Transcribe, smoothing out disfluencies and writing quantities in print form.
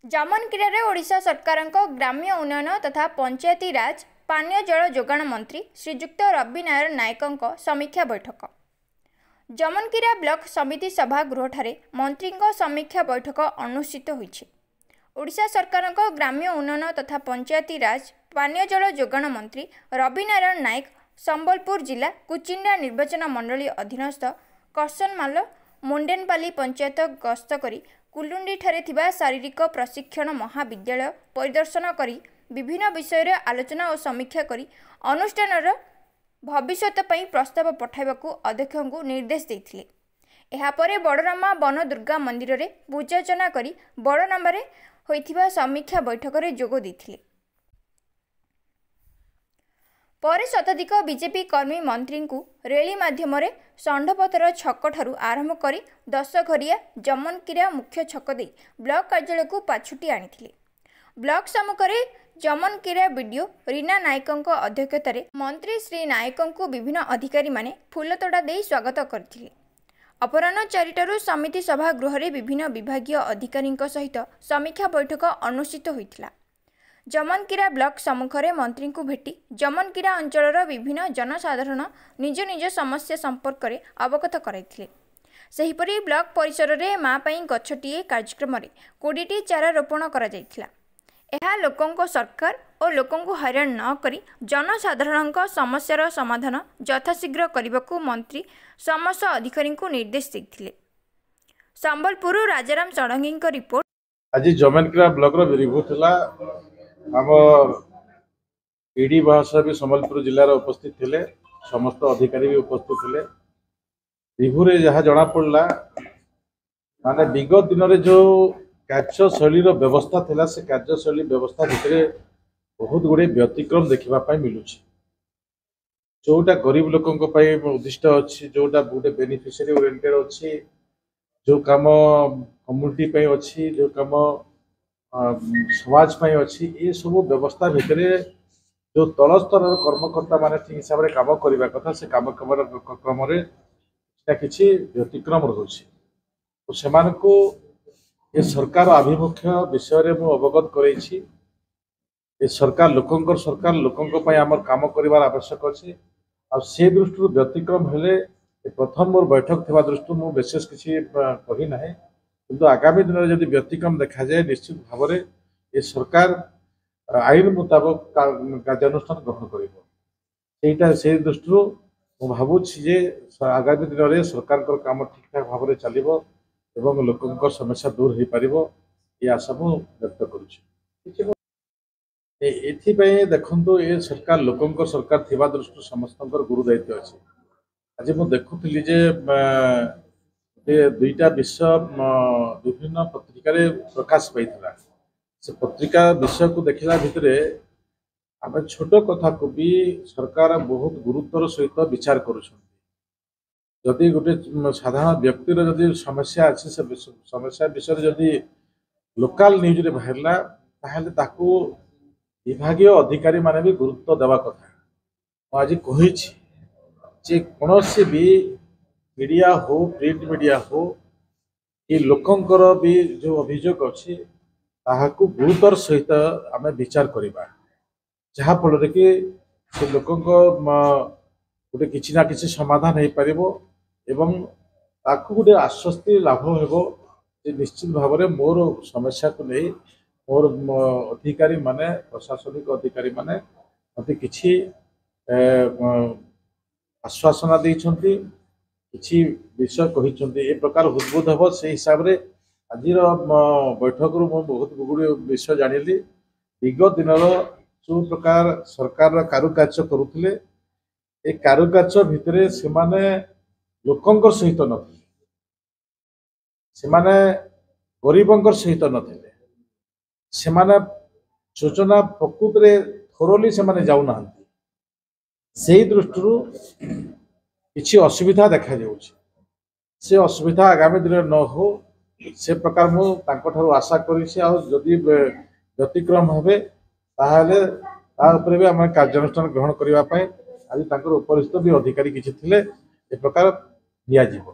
जमनकिरारे ओडिशा सरकारଙ୍କ ग्राम्य उन्नयन तथा पंचायती राज पानीय जल जोगाण मंत्री श्रीजुक्त रवि नारायण नायकଙ୍କ समीक्षा बैठक जमनकिरा ब्लॉक समिति सभागृह मंत्री समीक्षा बैठक अनुष्ठित होईछि। ओडिशा सरकारଙ୍କ ग्राम्य उन्नयन तथा पंचायती राज पानीय जल जोगाण मंत्री रवि नारायण नायक संबलपुर जिला कुचिंडा निर्वाचन मंडली अधीनस्थ करसनमाल मुंडेनपाली पंचायत गस्त करी कुलुंडी ठारे थिबा शारीरिक प्रशिक्षण महाविद्यालय परिदर्शन करी विभिन्न विषय रे आलोचना और समीक्षा करी अनुष्ठानर भविष्यत पई प्रस्ताव पठाइबाकू अध्यक्ष को निर्देश देथिले। एहा परे बड़रामा वन दुर्गा मंदिर रे पूजार्चना करी बड़रामा रे होइथिबा समीक्षा बैठक रे जोग देथिले। परे शताधिक बीजेपी कर्मी मंत्री को रेली माध्यम षंढपथर छक ठारू आरंभ करी 10 घरिया जमनकिरा मुख्य छक दे ब्लॉक कार्यालय को पाछुटी आनी। ब्लॉक सम्मुखें जमनकिरा बीडीओ रीना नायकों अध्यक्षतार मंत्री श्री नायकों को विभिन्न अधिकारी माने फूलतोड़ा दे स्वागत करथिले। अपराह्न 4टारू समिति सभागृह रे विभिन्न विभागीय अधिकारी सहित समीक्षा बैठक अनुष्ठित होइथिला। जमनकिरा ब्लॉक सम्मुखें मंत्री को भेटी जमनकिरा अंचलर विभिन्न जनसाधारण निज निज समस्या संपर्क में अवगत कराइथिले। सेहिपरि ब्लॉक परिसर में माँ पई गछटिए कार्यक्रम 20टी चारा रोपण करा जायथिला। एहा लोकंको सरकार और लोकंको हैरान न करी जनसाधारण समस्यार समाधान यथाशीघ्र करने मंत्री समस्त अधिकारी को निर्देश देथिले। संबलपुर राजाराम षडंगी रिपोर्ट। आज जमनकिरा ब्लॉक रिव्यू थिला आम पीडी भाषा भी संबलपुर जिलार उपस्थित थे, समस्त अधिकारी भी उपस्थित थे। रिव्यू जहाँ जना पड़ा माने विगत दिन में जो कार्यशैली व्यवस्था थिला से कार्यशैली व्यवस्था भितर बहुत गुड़े व्यतिक्रम देखापी मिलूँ। जोटा गरीब लोकों उद्दिष्ट अच्छी जोटा गोटे बेनिफिशियरी ओरिएंटेड अच्छी जो कम कम्युनिटी अच्छी जो कम समाज अच्छी ये सब व्यवस्था भितर जो तल स्तर कर्मकर्ता माने ठीक हिसाब से कम करने कथा से कम क्रम कि व्यतिक्रम रोचे तो से ये सरकार आभिमुख्य विषय में अवगत करैछि। ये सरकार लोकों आमर काम कर आवश्यक अच्छे आ से दृष्टि व्यतिक्रम हेले प्रथम मोर बैठक थी दृष्टि मुझे विशेष किसी कही ना किंतु आगामी दिन में जब व्यतिक्रम देखा जाए निश्चित भाव में ये सरकार आईन मुताबक कार्यानुष्ठान ग्रहण कर दृष्टि मुझे भावुची आगामी दिन में सरकार काम ठीक ठाक भाव में चलो एवं लोकों समस्या दूर हो पार ये आशा मुझे व्यक्त करुच्ची। देखु ये सरकार लोकों सरकार थिबा दृष्टि समस्त गुरु दायित्व अच्छे। आज मुझे देखुली दुईटा विषय विभिन्न पत्रिका प्रकाश पाई से पत्रिका विषय को देखला भितर आम छोट कथा को भी सरकार बहुत गुरुत्वर सहित विचार करुछन। जदि गोटे साधारण व्यक्तिर जदि समस्या अच्छी से समस्या विषय जदि लोकल न्यूज रे बाहरला ताहले ताकू विभागीय अधिकारी माने भी गुरुत्व देवा कथा। आज कही जे कौन भी मीडिया हो प्रिंट मीडिया हो ये लोकंकर भी जो अभियोग अच्छी ताहाकू गुरुतर सहित आम विचार करवा जहाँफल कि से लोकों गोटे किसी ना किसी समाधान हो पार एवं ताकू गोटे आश्वस्ति लाभ हो निश्चित भाव में मोर समस्या को नहीं मोर अधिकारी माने प्रशासनिक अधिकारी माने मत किसी आश्वासना देइछन्ति किसी विषय कही प्रकार उद्बोध हम से हिसाब से आज बैठक रु बहुत गुड़े विषय जानिली। विगत दिन जो प्रकार सरकार कारुकार्य करुले ए कारुकार्य भितर से लोकों सहित नथिले से गरीबों सहित नथिले से योजना प्रकृत में थोरली से जाऊना से दृष्टि किसी असुविधा देखा से असुविधा आगामी दिन न हो से प्रकार मुझे आशा करी व्यतिक्रम हे ताहले भी आम कार्यानुष्ठान ग्रहण करने आज उपरिस्थ भी अधिकारी किसी थे ए प्रकार नियाजिवो।